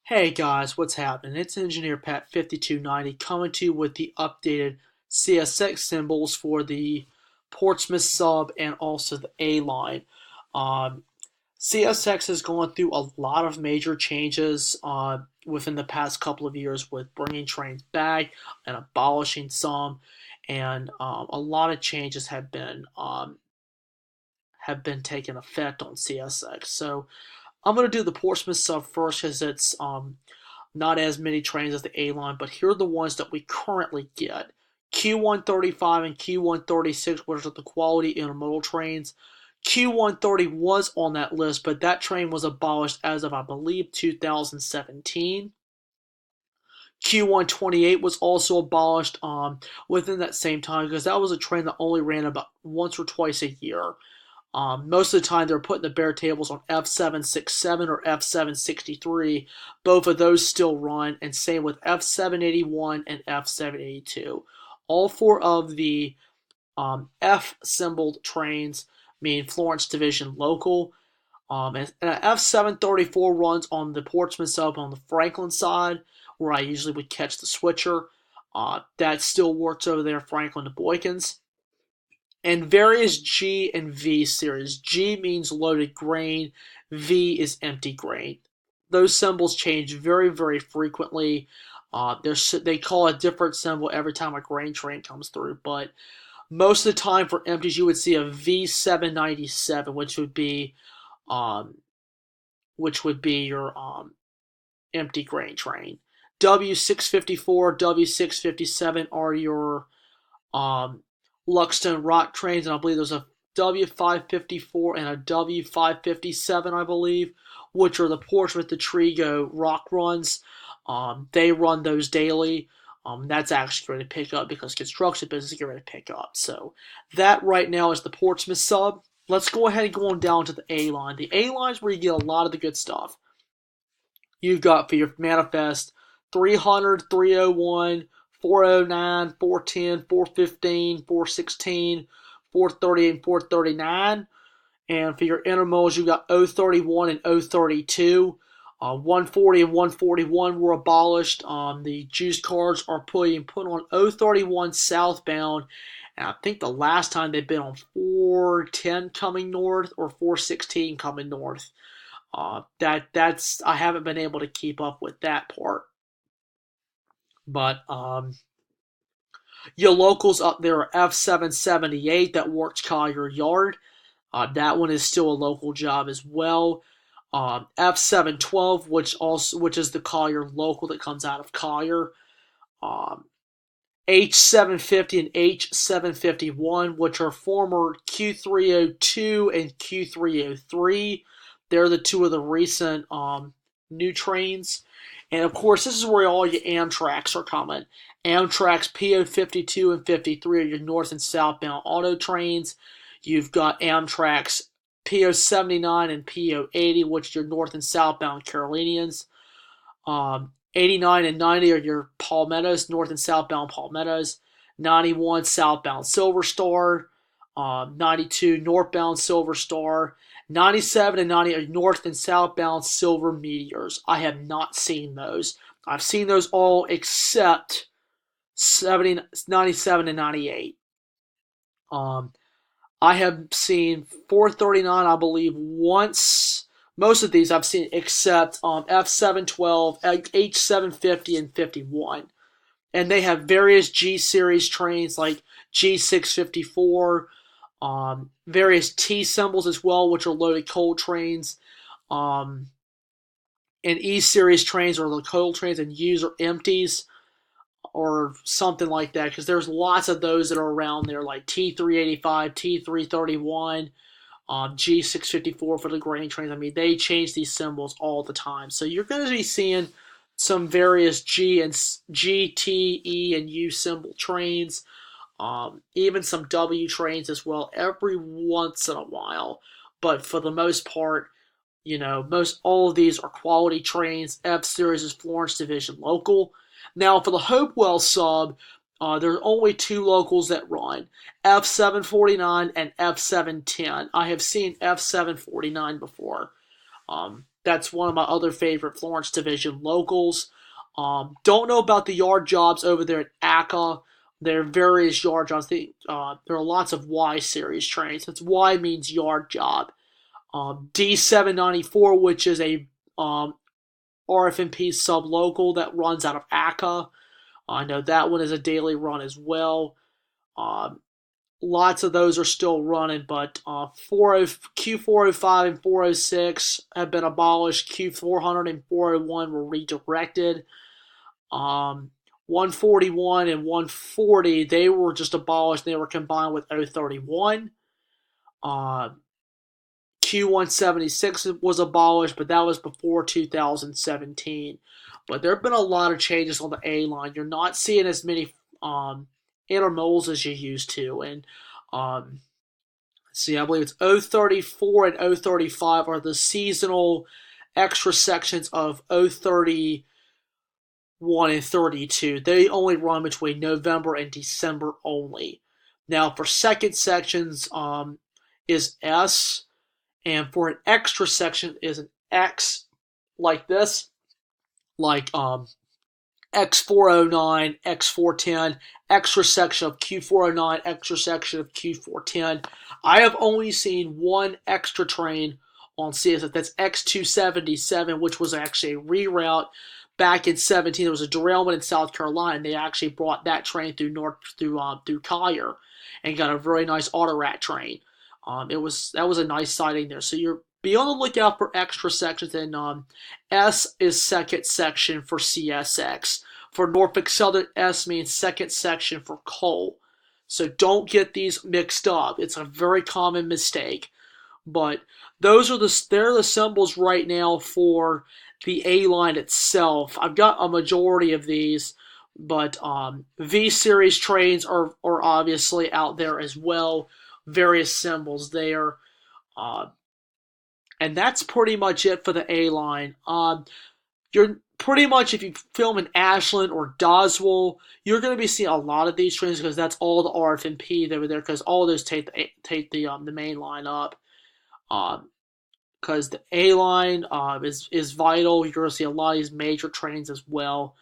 Hey guys, what's happening? It's Engineer Pat 5290 coming to you with the updated CSX symbols for the Portsmouth sub and also the A line. Um, CSX has gone through a lot of major changes within the past couple of years with bringing trains back and abolishing some, and a lot of changes have been taking effect on CSX. So I'm going to do the Portsmouth sub first because it's not as many trains as the A line, but here are the ones that we currently get. Q135 and Q136, which are the quality intermodal trains. Q130 was on that list, but that train was abolished as of, I believe, 2017. Q128 was also abolished within that same time because that was a train that only ran about once or twice a year. Most of the time, they're putting the bare tables on F767 or F763. Both of those still run, and same with F781 and F782. All four of the F symboled trains mean Florence Division local. And F734 runs on the Portsmouth sub on the Franklin side, where I usually would catch the switcher. That still works over there, Franklin to Boykins. And various G and V series. G means loaded grain, V is empty grain. Those symbols change very, very frequently. They call a different symbol every time a grain train comes through, but most of the time for empties you would see a V797, um, which would be your empty grain train. W654, W657 are your um, Luckstone rock trains, and I believe there's a W554 and a W557, I believe, which are the Portsmouth to Trigo rock runs. They run those daily. That's actually going to pick up because construction business is going to pick up. So that right now is the Portsmouth sub. Let's go ahead and go on down to the A line. The A line is where you get a lot of the good stuff. You've got for your manifest 300, 301, 409, 410, 415, 416, 430, and 439. And for your intermodals, you've got 031 and 032. 140 and 141 were abolished. The juice cards are put on 031 southbound. And I think the last time they've been on 410 coming north or 416 coming north. That's I haven't been able to keep up with that part. But your locals up there are F778 that works Collier Yard. That one is still a local job as well. F712, which is the Collier local that comes out of Collier. Um, H750 and H751, which are former Q302 and Q303. They're the two of the recent new trains. And of course, this is where all your Amtraks are coming. Amtrak's PO 52 and 53 are your north and southbound auto trains. You've got Amtrak's PO 79 and PO 80, which are your north and southbound Carolinians. 89 and 90 are your Palmettos, north and southbound Palmettos. 91 southbound Silver Star. 92 northbound Silver Star. 97 and 90 are north and southbound Silver Meteors. I have not seen those. I've seen those all except 70, 97 and 98. Um, I have seen 439, I believe, once. Most of these I've seen except F712, H750, and 51. And they have various G series trains like G654, various T symbols as well, which are loaded coal trains. Um, and E series trains are the coal trains, and U's are empties or something like that, because there's lots of those that are around there, like T385, T331, G654 for the grain trains. I mean, they change these symbols all the time. So you're going to be seeing some various G, T, E, and U symbol trains, even some W trains as well, every once in a while. But for the most part, most all of these are quality trains. F Series is Florence Division local. Now, for the Hopewell sub, there's only two locals that run, F749 and F710. I have seen F749 before. That's one of my other favorite Florence Division locals. Don't know about the yard jobs over there at ACA. There are various yard jobs. There are lots of Y series trains. That's Y means yard job. D794, which is a RFMP sub local that runs out of ACA. I know that one is a daily run as well. Um, Lots of those are still running, but Q405 and 406 have been abolished. Q400 and 401 were redirected. 141 and 140, they were just abolished. They were combined with 031. Q176 was abolished, but that was before 2017. But there have been a lot of changes on the A line. You're not seeing as many intermodals as you used to. And I believe it's 034 and 035 are the seasonal extra sections of 031 and 32. They only run between November and December only. Now, for second sections is S, and for an extra section is an X, like this, like X409, X410, extra section of Q409, extra section of Q410. I have only seen one extra train on CSX. That's X277, which was actually a reroute back in 17. There was a derailment in South Carolina, and they actually brought that train through Collier and got a very nice auto rat train. That was a nice sighting there. So you're be on the lookout for extra sections, and S is second section for CSX. For Norfolk Southern, S means second section for coal. So don't get these mixed up. It's a very common mistake. But they're the symbols right now for the A line itself. I've got a majority of these, but V series trains are obviously out there as well. Various symbols there. And that's pretty much it for the A line. You're pretty much, if you film in Ashland or Doswell, you're going to be seeing a lot of these trains because that's all the RFMP over there, because all those take the main line up. Because the A line is vital. You're going to see a lot of these major trains as well.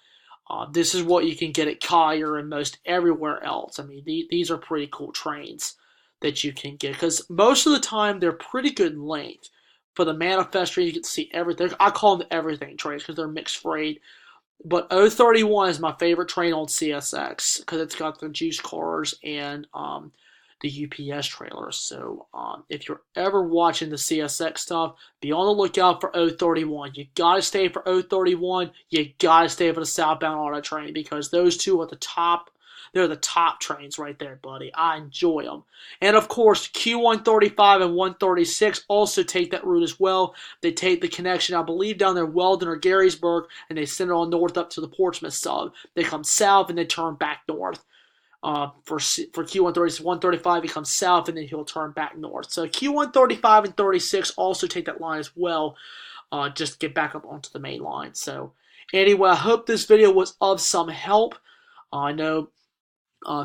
This is what you can get at Collier and most everywhere else. I mean, these are pretty cool trains that you can get, because most of the time they're pretty good in length. For the manifest train, you get to see everything. I call them the everything trains because they're mixed freight. But 031 is my favorite train on CSX because it's got the juice cars and the UPS trailers. So if you're ever watching the CSX stuff, be on the lookout for 031. You gotta stay for 031. You gotta stay for the southbound auto train, because those two are the top. They're the top trains right there, buddy. I enjoy them. And of course, Q135 and 136 also take that route as well. They take the connection, I believe, down there Weldon or Garysburg, and they send it on north up to the Portsmouth sub. They come south and they turn back north. For Q136, 135, he comes south and then he'll turn back north. So Q135 and 36 also take that line as well, just to get back up onto the main line. So anyway, I hope this video was of some help. I know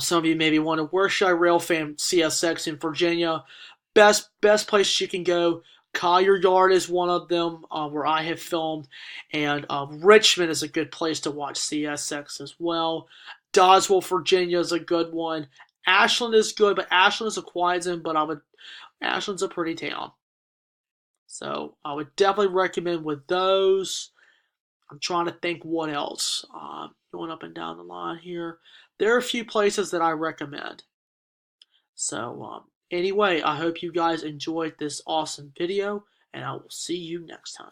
some of you maybe wonder, where should I rail fan CSX in Virginia? Best places you can go. Collier Yard is one of them where I have filmed, and Richmond is a good place to watch CSX as well. Doswell, Virginia is a good one. Ashland is good, but Ashland is a quiet zone, but Ashland's a pretty town. So I would definitely recommend with those. I'm trying to think what else. Going up and down the line here. There are a few places that I recommend. So anyway, I hope you guys enjoyed this awesome video, and I will see you next time.